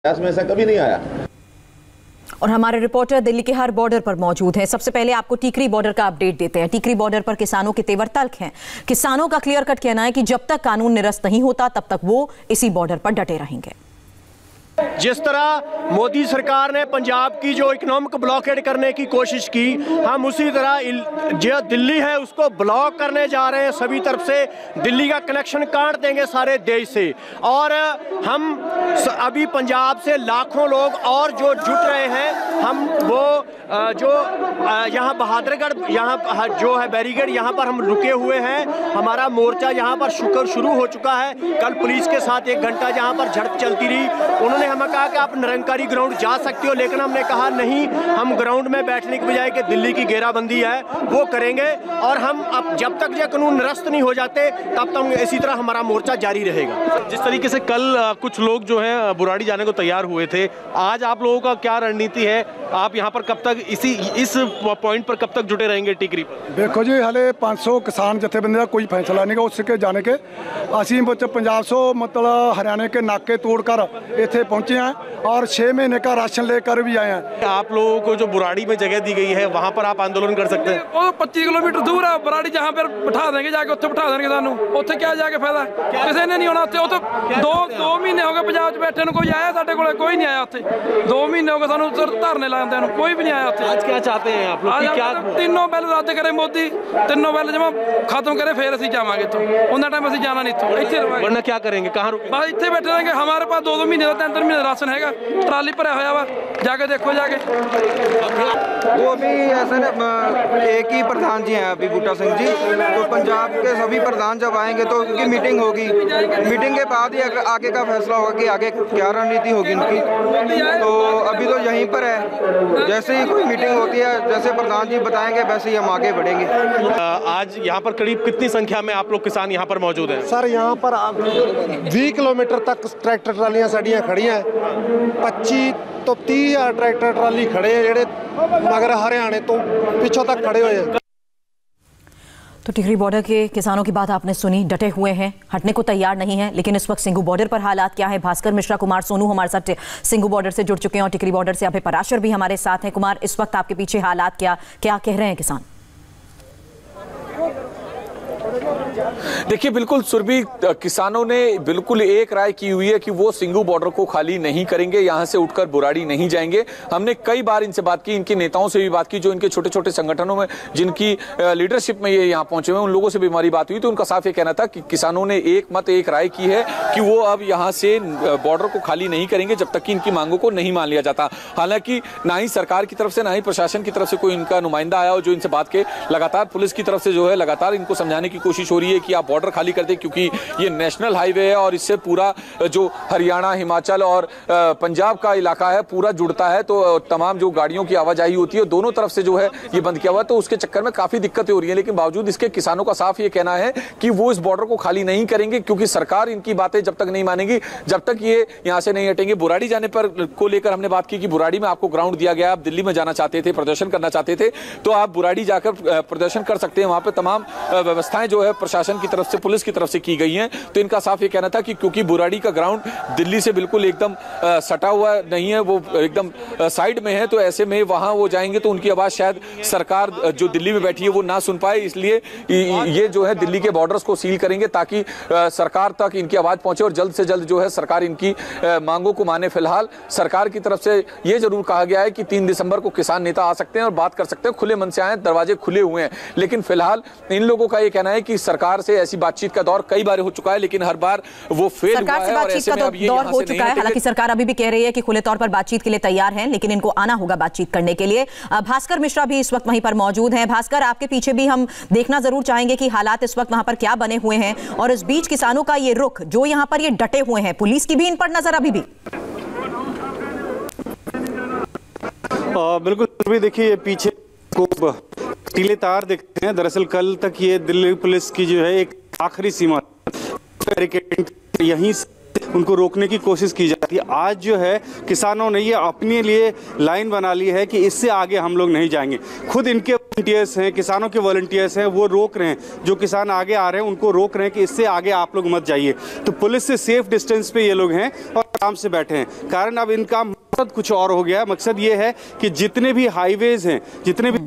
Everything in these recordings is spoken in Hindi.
इतिहास में ऐसा कभी नहीं आया। और हमारे रिपोर्टर दिल्ली के हर बॉर्डर पर मौजूद हैं। सबसे पहले आपको टीकरी बॉर्डर का अपडेट देते हैं। टीकरी बॉर्डर पर किसानों के तेवर तल्ख हैं। किसानों का क्लियर कट कहना है कि जब तक कानून निरस्त नहीं होता तब तक वो इसी बॉर्डर पर डटे रहेंगे। जिस तरह मोदी सरकार ने पंजाब की जो इकोनॉमिक ब्लॉकेड करने की कोशिश की, हम उसी तरह जो दिल्ली है उसको ब्लॉक करने जा रहे हैं। सभी तरफ से दिल्ली का कनेक्शन काट देंगे सारे देश से। और हम अभी पंजाब से लाखों लोग और जो जुट रहे हैं, हम वो जो यहाँ बहादुरगढ़ यहाँ जो है बैरिकेड, यहाँ पर हम रुके हुए हैं। हमारा मोर्चा यहाँ पर शुरू हो चुका है। कल पुलिस के साथ 1 घंटा जहाँ पर झड़प चलती रही। उन्होंने हमें कहा कि आप निरंकारी ग्राउंड जा सकते हो, लेकिन हमने कहा नहीं, हम ग्राउंड में बैठने की बजाय कि दिल्ली की घेराबंदी है वो करेंगे। और हम अब जब तक ये कानून निरस्त नहीं हो जाते तब तक इसी तरह हमारा मोर्चा जारी रहेगा। जिस तरीके से कल कुछ लोग जो है बुराड़ी जाने को तैयार हुए थे, आज आप लोगों का क्या रणनीति है? आप यहाँ पर कब तक इस पॉइंट पर कब तक जुटे रहेंगे टीकरी पर? देखो जी, हले 500 किसान जथेबंदी का कोई फैसला नहीं गा उसके जाने के। असी पंजाब से मतलब हरियाणा के नाके तोड़कर इतने पहुंचे हैं और 6 महीने का राशन लेकर भी आए हैं। आप लोगों को जो बुराड़ी में जगह दी गई है वहाँ पर आप आंदोलन कर सकते हैं। वो 25 किलोमीटर दूर है बुराड़ी, जहाँ पर बिठा देंगे जाके, उत्थे बिठा देंगे सानू। उत्थे क्या जाके फायदा, किसी ने नहीं होना उत्थे। तो 2 महीने हो गए पंजाब बैठे ਨੂੰ, कोई आया साडे कोल? कोई नहीं आया उत्थे। 2 महीने हो गए सानू धरने लाते, कोई भी नहीं आया उत्थे। आज क्या चाहते हैं आप लोग? क्या तीनों बिल रद्द करे मोदी, तीनों बिल जमा खत्म करे, फिर असं जावांगे इत्थों। उन्ना टाइम असं जाना नहीं इत्थों, इत्थे रहांगे। वरना क्या करेंगे? कहाँ रुकेंगे? बस इत्थे बैठे रहेंगे। हमारे पास 2-2 महीने का 3-3 महीने राशन हैगा, ट्राली भरा हुआ वा, जाके देखो जाके। वो अभी ऐसे ना एक ही प्रधान जी हैं अभी, बूटा सिंह जी। तो पंजाब के सभी प्रधान जब आएंगे तो उनकी मीटिंग होगी। मीटिंग के बाद ही आगे का फैसला होगा कि आगे क्या रणनीति होगी उनकी। तो अभी तो यहीं पर है, जैसे ही कोई मीटिंग होती है, जैसे प्रधान जी बताएंगे वैसे ही हम आगे बढ़ेंगे। आज यहाँ पर करीब कितनी संख्या में आप लोग किसान यहाँ पर मौजूद हैं? सर यहाँ पर 20 किलोमीटर तक ट्रैक्टर ट्रालियां साड़ियाँ खड़ी हैं। 25 तो 30 ट्रैक्टर ट्राली खड़े हैं जेडे मगर हरियाणा तो पिछों तक खड़े हुए हैं। तो टिकरी बॉर्डर के किसानों की बात आपने सुनी, डटे हुए हैं, हटने को तैयार नहीं है। लेकिन इस वक्त सिंघू बॉर्डर पर हालात क्या है? भास्कर मिश्रा, कुमार सोनू हमारे साथ सिंघू बॉर्डर से जुड़ चुके हैं और टिकरी बॉर्डर से अभय पराशर भी हमारे साथ हैं। कुमार, इस वक्त आपके पीछे हालात क्या कह रहे हैं किसान? देखिए, बिल्कुल सुरभि, किसानों ने बिल्कुल एक राय की हुई है कि वो सिंघू बॉर्डर को खाली नहीं करेंगे, यहां से उठकर बुराड़ी नहीं जाएंगे। हमने कई बार इनसे बात की, इनके नेताओं से भी बात की, जो इनके छोटे छोटे संगठनों में जिनकी लीडरशिप में ये यहाँ पहुंचे हुए, उन लोगों से भी हमारी बात हुई। तो उनका साफ ये कहना था कि किसानों ने एक मत एक राय की है कि वो अब यहाँ से बॉर्डर को खाली नहीं करेंगे जब तक कि इनकी मांगों को नहीं मान लिया जाता। हालांकि ना ही सरकार की तरफ से ना ही प्रशासन की तरफ से कोई इनका नुमाइंदा आया हो जो इनसे बात के। लगातार पुलिस की तरफ से जो है लगातार इनको समझाने की कोशिश हो रही है कि आप बॉर्डर खाली कर दें, क्योंकि ये नेशनल हाईवे है और इससे पूरा जो हरियाणा, हिमाचल और पंजाब का इलाका है पूरा जुड़ता है। तो तमाम जो गाड़ियों की आवाजाही होती है दोनों तरफ से जो है ये बंद किया हुआ है। तो उसके चक्कर में काफी दिक्कतें हो रही है। लेकिन बावजूद इसके किसानों का साफ ये कहना है कि वो इस बॉर्डर को खाली नहीं करेंगे, क्योंकि सरकार इनकी बातें जब तक नहीं मानेगी, जब तक ये यहाँ से नहीं हटेंगे। बुराड़ी जाने पर को लेकर हमने बात की कि बुराड़ी में आपको ग्राउंड दिया गया, आप दिल्ली में जाना चाहते थे, प्रदर्शन करना चाहते थे, तो आप बुराड़ी जाकर प्रदर्शन कर सकते हैं। वहां पर तमाम व्यवस्थाएं जो है प्रशासन की तरफ से, पुलिस की तरफ से की गई हैं। तो इनका साफ ये कहना था कि क्योंकि बुराड़ी का ग्राउंड दिल्ली से बिल्कुल एकदम सटा हुआ नहीं है, वो एकदम साइड में है, तो ऐसे में वहां वो जाएंगे तो उनकी आवाज शायद सरकार जो दिल्ली में बैठी है वो ना सुन पाए। इसलिए ये जो है दिल्ली के बॉर्डर्स को सील करेंगे ताकि सरकार तक इनकी आवाज पहुंचे और जल्द से जल्द जो है सरकार इनकी मांगों को माने। फिलहाल सरकार की तरफ से ये जरूर कहा गया है कि 3 दिसंबर को किसान नेता आ सकते हैं और बात कर सकते हैं, खुले मन से आए, दरवाजे खुले हुए हैं। लेकिन फिलहाल इन लोगों का ये कहना है कि सरकार से ऐसी बातचीत का दौर कई बार हो चुका है, लेकिन हर बार वो फेल हुआ है और ऐसे में अब ये दौर हो चुका है। हालांकि सरकार अभी भी कह रही है कि खुले तौर पर बातचीत के लिए तैयार है, लेकिन इनको आना होगा बातचीत करने के लिए। भास्कर मिश्रा भी इस वक्त वहीं पर मौजूद हैं। भास्कर, आपके पीछे भी हम देखना जरूर चाहेंगे कि हालात इस वक्त वहां पर क्या बने हुए हैं, और इस बीच किसानों का ये रुख जो यहां पर ये डटे हुए हैं, पुलिस की भी इन पर नजर अभी भी। बिल्कुल, देखिए पीछे को टीले तार दिखते हैं। दरअसल कल तक ये दिल्ली पुलिस की जो है एक आखिरी सीमा बैरिकेड यहीं से उनको रोकने की कोशिश की जाती है। आज जो है किसानों ने ये अपने लिए लाइन बना ली है कि इससे आगे हम लोग नहीं जाएंगे। खुद इनके वॉलंटियर्स हैं, किसानों के वॉलंटियर्स हैं, वो रोक रहे हैं, जो किसान आगे आ रहे हैं उनको रोक रहे हैं कि इससे आगे आप लोग मत जाइए। तो पुलिस से सेफ डिस्टेंस पे ये लोग हैं और आराम से बैठे हैं। कारण अब इनका मकसद कुछ और हो गया। मकसद ये है कि जितने भी हाईवेज हैं, जितने भी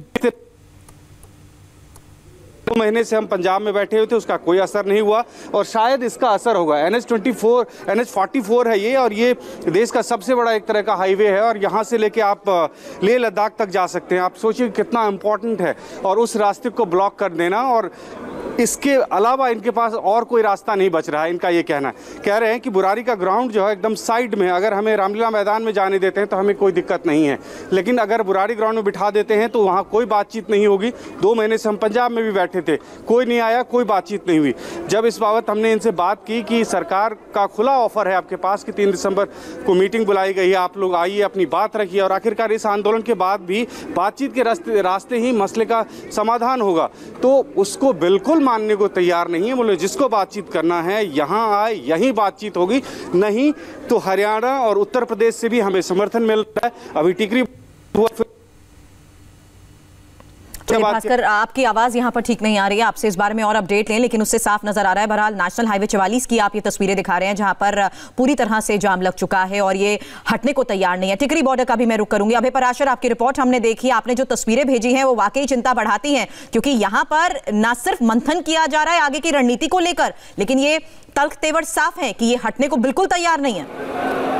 2 महीने से हम पंजाब में बैठे हुए थे, उसका कोई असर नहीं हुआ और शायद इसका असर होगा। NH44 है ये, और ये देश का सबसे बड़ा एक तरह का हाईवे है और यहाँ से लेके आप लेह लद्दाख तक जा सकते हैं। आप सोचिए कितना इम्पोर्टेंट है, और उस रास्ते को ब्लॉक कर देना, और इसके अलावा इनके पास और कोई रास्ता नहीं बच रहा है। इनका ये कहना है, कह रहे हैं कि बुराड़ी का ग्राउंड जो है एकदम साइड में, अगर हमें रामलीला मैदान में जाने देते हैं तो हमें कोई दिक्कत नहीं है, लेकिन अगर बुराड़ी ग्राउंड में बिठा देते हैं तो वहाँ कोई बातचीत नहीं होगी। 2 महीने से हम पंजाब में भी बैठे थे, कोई नहीं आया, कोई बातचीत नहीं हुई। जब इस बाबत हमने इनसे बात की कि सरकार का खुला ऑफर है आपके पास कि 3 दिसंबर को मीटिंग बुलाई गई है, आप लोग आइए, अपनी बात रखिए, और आखिरकार इस आंदोलन के बाद भी बातचीत के रास्ते ही मसले का समाधान होगा, तो उसको बिल्कुल मानने को तैयार नहीं है। बोले जिसको बातचीत करना है यहाँ आए, यहीं बातचीत होगी, नहीं तो हरियाणा और उत्तर प्रदेश से भी हमें समर्थन मिल रहा है। अभी टिकरी भास्कर, आपकी आवाज यहाँ पर ठीक नहीं आ रही है, आपसे इस बारे में और अपडेट लें, लेकिन उससे साफ नजर आ रहा है। बहरहाल नेशनल हाईवे 44 की आप ये तस्वीरें दिखा रहे हैं जहां पर पूरी तरह से जाम लग चुका है और ये हटने को तैयार नहीं है। टिकरी बॉर्डर का भी मैं रुख करूंगी। अभय पराशर, आपकी रिपोर्ट हमने देखी, आपने जो तस्वीरें भेजी हैं वो वाकई चिंता बढ़ाती हैं, क्योंकि यहां पर न सिर्फ मंथन किया जा रहा है आगे की रणनीति को लेकर, लेकिन ये तल्ख तेवर साफ है कि ये हटने को बिल्कुल तैयार नहीं है।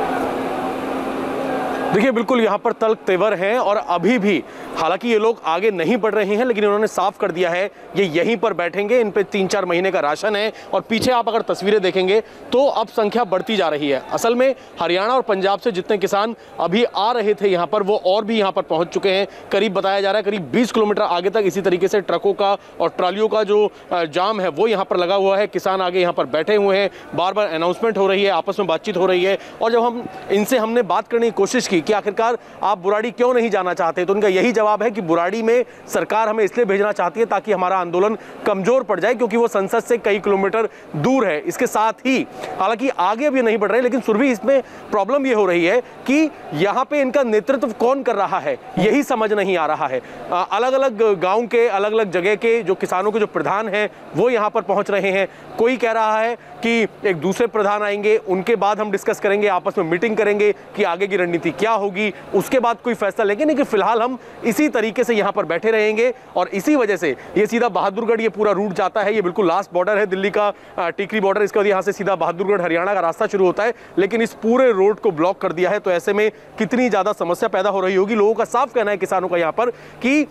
देखिए, बिल्कुल यहाँ पर तल्ख तेवर हैं और अभी भी हालांकि ये लोग आगे नहीं बढ़ रहे हैं, लेकिन उन्होंने साफ कर दिया है ये यहीं पर बैठेंगे। इन पे 3-4 महीने का राशन है और पीछे आप अगर तस्वीरें देखेंगे तो अब संख्या बढ़ती जा रही है। असल में हरियाणा और पंजाब से जितने किसान अभी आ रहे थे यहाँ पर, वो और भी यहाँ पर पहुँच चुके हैं। करीब बताया जा रहा है करीब 20 किलोमीटर आगे तक इसी तरीके से ट्रकों का और ट्रालियों का जो जाम है वो यहाँ पर लगा हुआ है। किसान आगे यहाँ पर बैठे हुए हैं, बार बार अनाउंसमेंट हो रही है, आपस में बातचीत हो रही है। और जब हमने बात करने की कोशिश की कि आखिरकार आप बुराड़ी क्यों नहीं जाना चाहते, तो उनका यही जवाब है कि बुराड़ी में सरकार हमें इसलिए भेजना चाहती है ताकि हमारा आंदोलन कमजोर पड़ जाए, क्योंकि वो संसद से कई किलोमीटर दूर है। इसके साथ ही हालांकि आगे भी नहीं बढ़ रहे, लेकिन सुरभि इसमें प्रॉब्लम ये हो रही है कि यहाँ पे इनका नेतृत्व कौन कर रहा है यही समझ नहीं आ रहा है। अलग अलग गांव के, अलग अलग जगह के जो किसानों के जो प्रधान हैं वो यहाँ पर पहुंच रहे हैं। कोई कह रहा है कि एक दूसरे प्रधान आएंगे, उनके बाद हम डिस्कस करेंगे, आपस में मीटिंग करेंगे कि आगे की रणनीति क्या होगी, उसके बाद कोई फैसला लेंगे। नहीं कि फिलहाल हम इसी तरीके से यहाँ पर बैठे रहेंगे। और इसी वजह से ये सीधा बहादुरगढ़ ये पूरा रूट जाता है। ये बिल्कुल लास्ट बॉर्डर है दिल्ली का, टिकरी बॉर्डर। इसके बाद यहाँ से सीधा बहादुरगढ़ हरियाणा का रास्ता शुरू होता है, लेकिन इस पूरे रोड को ब्लॉक कर दिया है। तो ऐसे में कितनी ज्यादा समस्या पैदा हो रही होगी। लोगों का साफ कहना है, किसानों का यहाँ पर, कि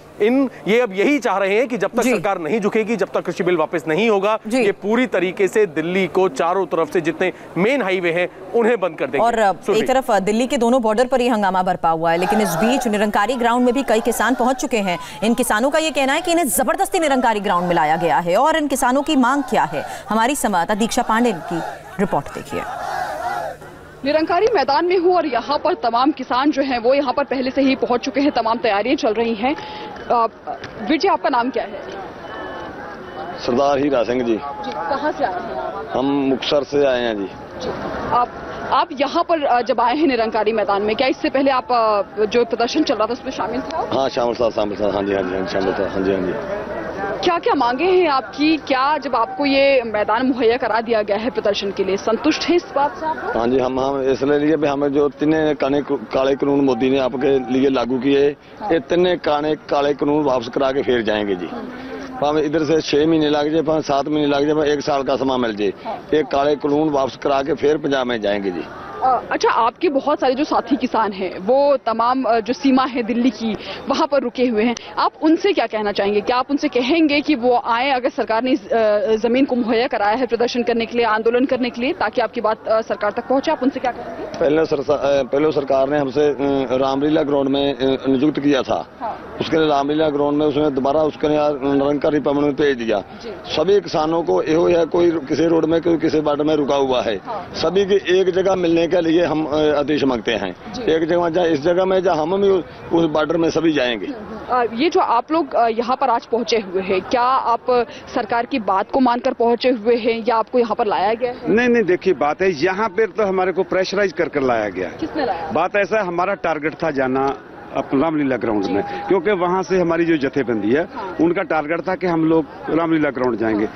ये अब यही चाह रहे हैं कि जब तक सरकार नहीं झुकेगी, जब तक कृषि बिल वापस नहीं होगा, ये पूरी तरीके से दिल्ली को चारों तरफ से जितने मेन हाईवे हैं उन्हें बंद कर देंगे। और एक तरफ दिल्ली के दोनों बॉर्डर पर ये हंगामा बरपा हुआ है, लेकिन इस बीच निरंकारी ग्राउंड में भी कई किसान पहुंच चुके हैं। इन किसानों का ये कहना है कि इन्हें जबरदस्ती निरंकारी ग्राउंड में लाया गया है। और इन किसानों की मांग क्या है, हमारी संवाददाता दीक्षा पांडे की रिपोर्ट देखिए। निरंकारी मैदान में हूँ और यहाँ पर तमाम किसान जो हैं वो यहाँ पर पहले से ही पहुंच चुके हैं, तमाम तैयारियां चल रही हैं। वीर जी, आपका नाम क्या है? सरदार हीरा सिंह जी। कहाँ से आए हैं? हम मुक्तसर से आए हैं जी। आप यहाँ पर जब आए हैं निरंकारी मैदान में, क्या इससे पहले आप जो प्रदर्शन चल रहा था उसमें शामिल था? हाँ, शामिल था। हाँ जी, शामिल था। हाँ जी। क्या क्या मांगे हैं आपकी? क्या जब आपको ये मैदान मुहैया करा दिया गया है प्रदर्शन के लिए, संतुष्ट है इस बात से आप? हाँ जी, हम इसलिए लिए भी हमें जो 3 काले कानून मोदी ने आपके लिए लागू किए, ये 3 काले कानून वापस करा के फिर जाएंगे जी। भावे इधर से 6 महीने लग जाए, 7 महीने लग जाए, 1 साल का समय मिल जाए, एक काले कानून वापस करा के फिर पंजाब में जाएंगे जी। अच्छा, आपके बहुत सारे जो साथी किसान हैं वो तमाम जो सीमा है दिल्ली की वहां पर रुके हुए हैं, आप उनसे क्या कहना चाहेंगे? क्या आप उनसे कहेंगे कि वो आए, अगर सरकार ने जमीन को मुहैया कराया है प्रदर्शन करने के लिए, आंदोलन करने के लिए, ताकि आपकी बात सरकार तक पहुंचे, आप उनसे क्या कहेंगे? पहले सरकार ने हमसे रामलीला ग्राउंड में नियुक्त किया था। हाँ। उसके लिए रामलीला ग्राउंड में उसने दोबारा उसके निरंकारी भवन में भेज दिया। सभी किसानों को यो है, कोई किसी रोड में, कोई किसी बाट में रुका हुआ है। हाँ। सभी की एक जगह मिलने के लिए हम आदेश मांगते हैं। एक जगह जहाँ इस जगह में जहाँ हम भी उस बॉर्डर में सभी जाएंगे। ये जो आप लोग यहाँ पर आज पहुंचे हुए हैं, क्या आप सरकार की बात को मानकर पहुंचे हुए हैं या आपको यहाँ पर लाया गया है? नहीं नहीं, देखिए बात है, यहाँ पर तो हमारे को प्रेशराइज कर लाया गया। किसने लाया? बात ऐसा है, हमारा टारगेट था जाना रामलीला ग्राउंड में, क्योंकि वहां से हमारी जो जथेबंदी है उनका टारगेट था कि हम लोग रामलीला ग्राउंड जाएंगे।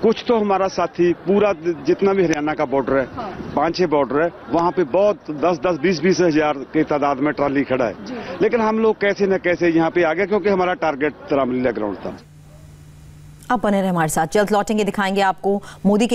कुछ तो हमारा साथी पूरा जितना भी हरियाणा का बॉर्डर है, 5-6 बॉर्डर है, वहां पे बहुत 10-10, 20-20 हजार की तादाद में ट्राली खड़ा है, लेकिन हम लोग कैसे न कैसे यहाँ पे आ गए क्योंकि हमारा टारगेट रामलीला ग्राउंड था। आप बने रहे हमारे साथ, जल्द लौटेंगे, दिखाएंगे आपको मोदी की